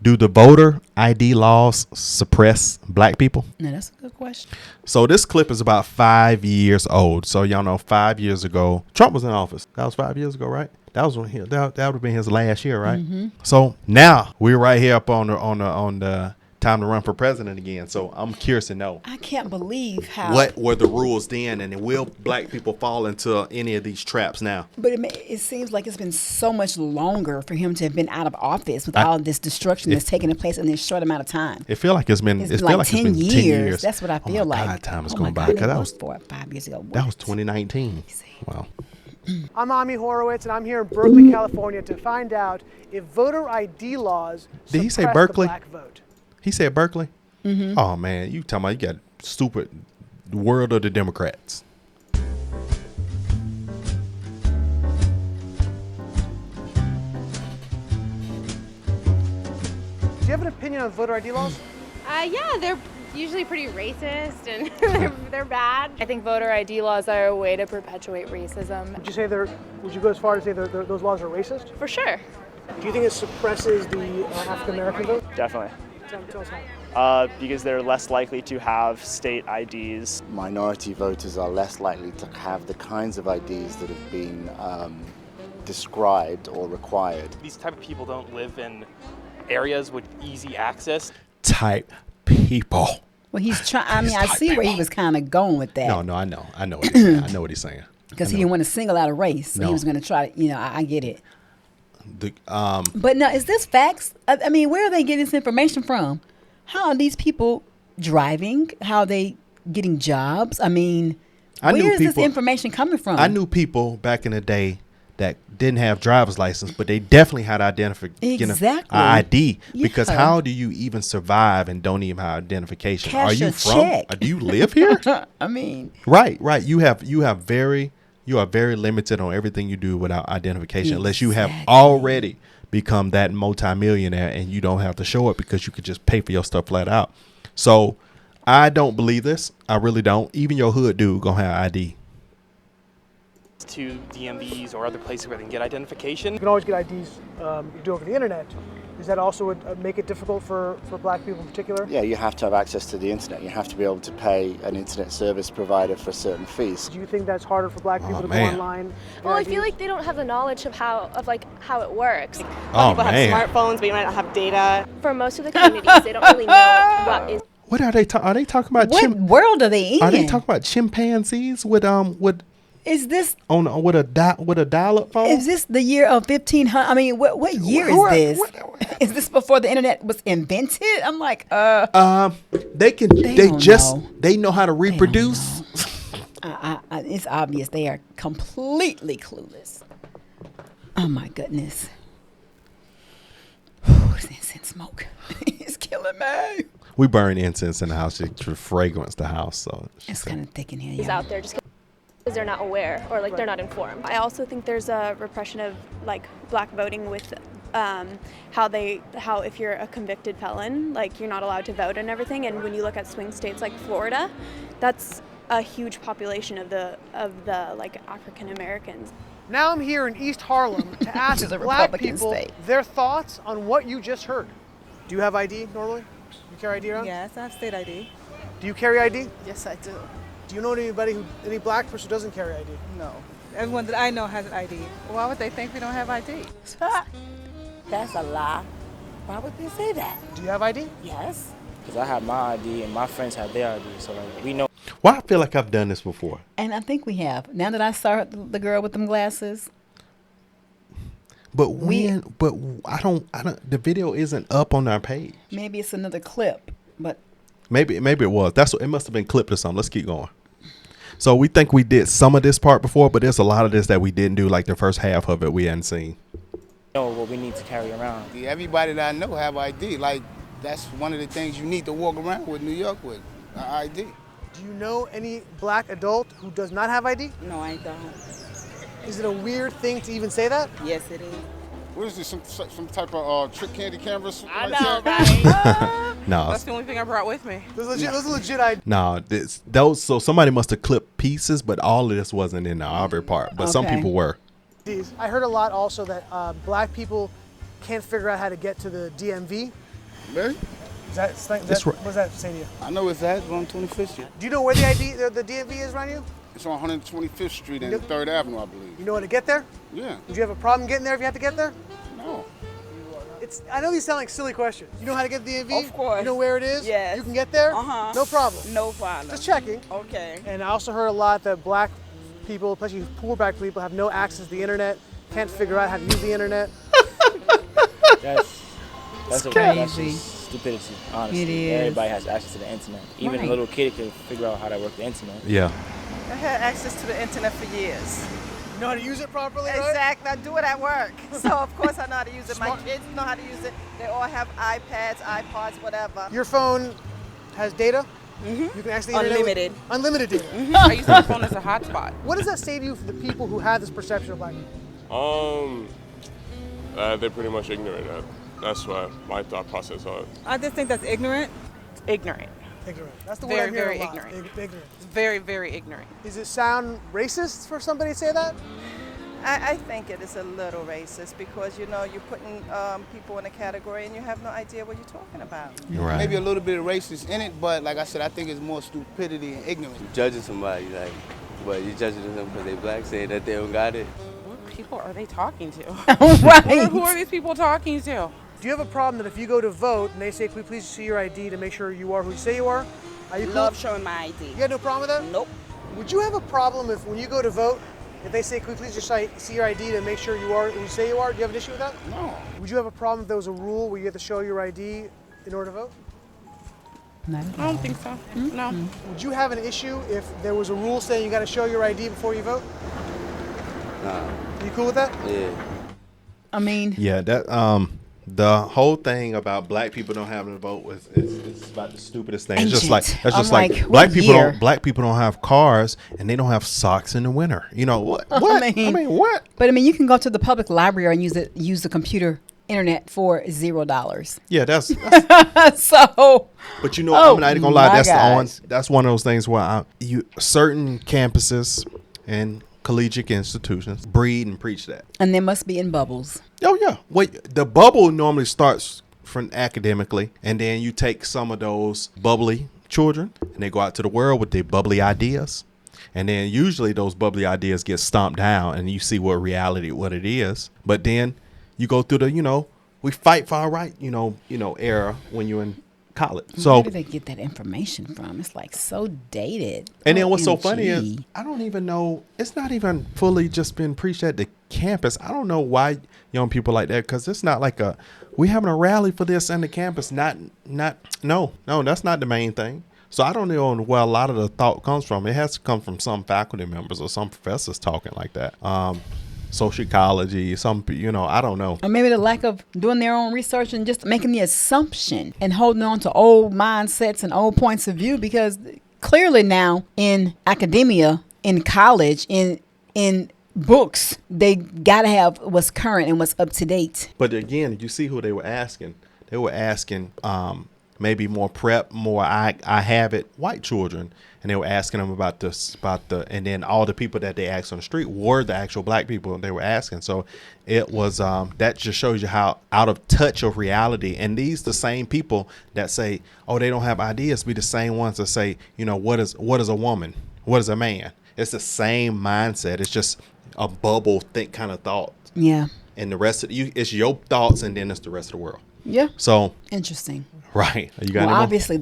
Do the voter ID laws suppress black people? No, that's a good question. So this clip is about 5 years old. So y'all know 5 years ago, Trump was in office. That was 5 years ago, right? That was when that would have been his last year, right? Mm-hmm. So now we're right here up on the time to run for president again. So I'm curious to know. I can't believe how. What were the rules then, and will black people fall into any of these traps now? But it seems like it's been so much longer for him to have been out of office with all this destruction that's taking place in this short amount of time. It feels like it's been. It's like 10 years. That's what I feel like. God, time is going by. Because that was 4 or 5 years ago. That was 2019. Wow. I'm Ami Horowitz, and I'm here in Berkeley, California, to find out if voter ID laws Did he say suppress Berkeley? the black vote. He said Berkeley. Mm-hmm. Oh man, you talking about you got stupid world of the Democrats. Do you have an opinion on voter ID laws? Yeah, they're usually pretty racist and they're bad. I think voter ID laws are a way to perpetuate racism. Would you go as far as say those laws are racist? For sure. Do you think it suppresses the African American vote? Definitely. Tell us how. Because they're less likely to have state IDs. Minority voters are less likely to have the kinds of IDs that have been described or required. These type of people don't live in areas with easy access. Type people. Well, he's trying. I mean, I see where he was kind of going with that. No, I know what he's saying. I know what he's saying. Because he didn't want to single out a race, so he was going to try to. I get it. But no, is this facts? I mean, where are they getting this information from? How are these people driving? How are they getting jobs? I mean, where is this information coming from? I knew people back in the day that didn't have driver's license, but they definitely had ID. Because how do you even survive and don't even have identification? Cash are you a from? check. Do you live here? I mean, right. You are very limited on everything you do without identification, unless you have already become that multimillionaire and you don't have to show it because you could just pay for your stuff flat out. So I don't believe this. I really don't. Even your hood dude gonna have ID. To DMVs or other places where they can get identification. You can always get IDs you do over the internet. Does that also make it difficult for black people in particular? Yeah, you have to have access to the internet. You have to be able to pay an internet service provider for certain fees. Do you think that's harder for black people to go online? Well, I feel like they don't have the knowledge of how it works. People have smartphones, but you might not have data. For most of the communities, they don't really know what is. What are they? Are they talking about? What world are they in? Are they talking about chimpanzees with Is this with a dial-up phone? Is this the year of 1500? I mean, what year is this? Is this before the internet was invented? I'm like, they know how to reproduce. It's obvious they are completely clueless. Oh my goodness. This incense smoke is killing me. We burn incense in the house to fragrance the house, so it's kind of thick in here. Is out there just because they're not aware or they're not informed. I also think there's a repression of black voting with how if you're a convicted felon, you're not allowed to vote and everything. And when you look at swing states like Florida, that's a huge population of the African Americans. Now I'm here in East Harlem to ask black people their thoughts on what you just heard. Do you have ID normally? You carry ID around? Yes, I have state ID. Do you carry ID? Yes, I do. Do you know any black person who doesn't carry ID? No. Everyone that I know has an ID. Why would they think we don't have ID? That's a lie. Why would they say that? Do you have ID? Yes. Because I have my ID and my friends have their ID, so we know. Well, I feel like I've done this before. And I think we have. Now that I saw the girl with them glasses. But I don't. The video isn't up on our page. Maybe it's another clip, but maybe it was. It must have been clipped or something. Let's keep going. So we think we did some of this part before, but there's a lot of this that we didn't do. Like the first half of it, we hadn't seen. Know what we need to carry around. Everybody that I know have ID. That's one of the things you need to walk around with New York with, ID. Do you know any black adult who does not have ID? No, I don't. Is it a weird thing to even say that? Yes, it is. What is this, some type of trick candy cameras? I know, right? No. That's the only thing I brought with me. Those are legit ID. No, so somebody must have clipped pieces, but all of this wasn't in the Aubrey part, but some people were. I heard a lot also that black people can't figure out how to get to the DMV. Really? What's that say to you? I know it's that. It's on 25th Street. Do you know where the DMV is around you? It's on 125th Street and 3rd Avenue, I believe. You know how to get there? Yeah. Would you have a problem getting there if you had to get there? No. I know these sound like silly questions. You know how to get to the DMV? Of course. You know where it is? Yes. You can get there? Uh-huh. No problem. No problem. Just checking. Okay. And I also heard a lot that black people, especially poor black people, have no access to the internet, can't figure out how to use the internet. That's crazy. Stupidity, honestly. It is. Everybody has access to the internet. Even a little kid can figure out how to work the internet. Yeah. I had access to the internet for years. You know how to use it properly, right? Exactly. I do it at work. So, of course, I know how to use it. My kids know how to use it. They all have iPads, iPods, whatever. Your phone has data? You can actually Unlimited. Unlimited data. I use my phone as a hotspot. What does that say to you for the people who have this perception of black people? They're pretty much ignorant. That's what my thought process on it. I just think that's ignorant. Ignorant. Ignorant. That's the word I'm hearing a lot. Ignorant. Ignorant. Very, very ignorant. Does it sound racist for somebody to say that? I think it is a little racist because, you know, you're putting people in a category and you have no idea what you're talking about. Right. Maybe a little bit of racist in it, but like I said, I think it's more stupidity and ignorance. You're judging somebody, like, but you're judging them because they black, saying that they don't got it. What people are they talking to? Right. Who are these people talking to? Do you have a problem that if you go to vote and they say, can we please see your ID to make sure you are who you say you are you cool? Love showing my ID. You got no problem with that? Nope. Would you have a problem if when you go to vote, if they say, can we please just see your ID to make sure you are who you say you are? Do you have an issue with that? No. Would you have a problem if there was a rule where you have to show your ID in order to vote? No. I don't think so. No. Would you have an issue if there was a rule saying you got to show your ID before you vote? Nah. You cool with that? Yeah. I mean, Yeah, that the whole thing about black people don't having a vote was it's about the stupidest thing. It's just like that's just like black people don't have cars and they don't have socks in the winter. You know what? What? I mean what? But I mean, you can go to the public library and use the computer internet for $0. Yeah, that's so. But you know, I'm not even gonna lie. That's one of those things where certain campuses and collegiate institutions breed and preach that. And they must be in bubbles. Oh yeah. Wait, the bubble normally starts from academically, and then you take some of those bubbly children and they go out to the world with their bubbly ideas. And then usually those bubbly ideas get stomped down and you see what it is. But then you go through the, we fight for our right, era when you're in college. So where do they get that information from? It's like so dated. And then what's so funny is I don't even know. It's not even fully just been preached at the campus. I don't know why young people like that, because it's not like we having a rally for this on the campus. No, that's not the main thing. So I don't know where a lot of the thought comes from. It has to come from some faculty members or some professors talking like that. Sociology, I don't know. Or maybe the lack of doing their own research and just making the assumption and holding on to old mindsets and old points of view, because clearly now in academia, in college, in books, they got to have what's current and what's up to date. But again, you see who they were asking. They were asking maybe more prep, more I have it white children. And they were asking them about and then all the people that they asked on the street were the actual black people they were asking. So it was, that just shows you how out of touch of reality. And these the same people that say, oh, they don't have ideas, be the same ones that say, what is a woman? What is a man? It's the same mindset. It's just a bubble kind of thought. Yeah. And the rest of it's your thoughts, and then it's the rest of the world. Yeah. So interesting. Right. You got obviously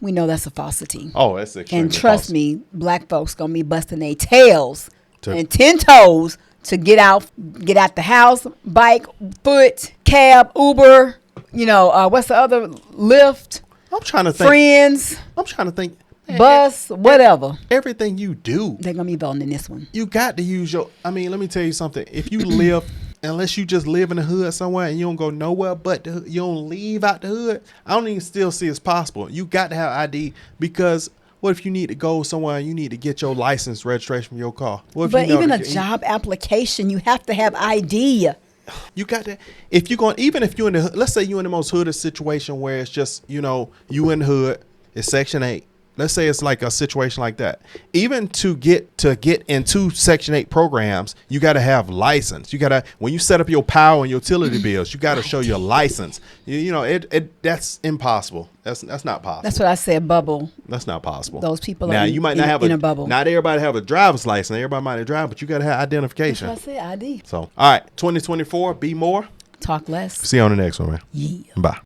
we know that's a falsity. Oh, that's extremely And trust false. me, black folks gonna be busting their tails and 10 toes to get out the house, bike, foot, cab, Uber, what's the other, Lyft? I'm trying to think. Friends. I'm trying to think. Bus, whatever. Everything you do. They're gonna be voting in this one. You got to use let me tell you something. If you live unless you just live in the hood somewhere and you don't go nowhere but you don't leave out the hood, I don't even still see it's possible. You got to have ID, because what if you need to go somewhere and you need to get your license registration from your car? But even a job application, you have to have ID. You got to, if you're going, even if you're in the, let's say you're in the most hooded situation where it's just, you in the hood, it's Section 8, let's say it's like a situation like that. Even to get into Section 8 programs, you got to have license. You got to, when you set up your power and utility bills, you got to show your license. You know, that's impossible. That's not possible. That's what I said. Bubble. That's not possible. Those people now are you might not have in a bubble. Not everybody have a driver's license. Everybody might drive, but you got to have identification. That's what I said. ID. So, all right, 2024. Be more. Talk less. See you on the next one, man. Yeah. Bye.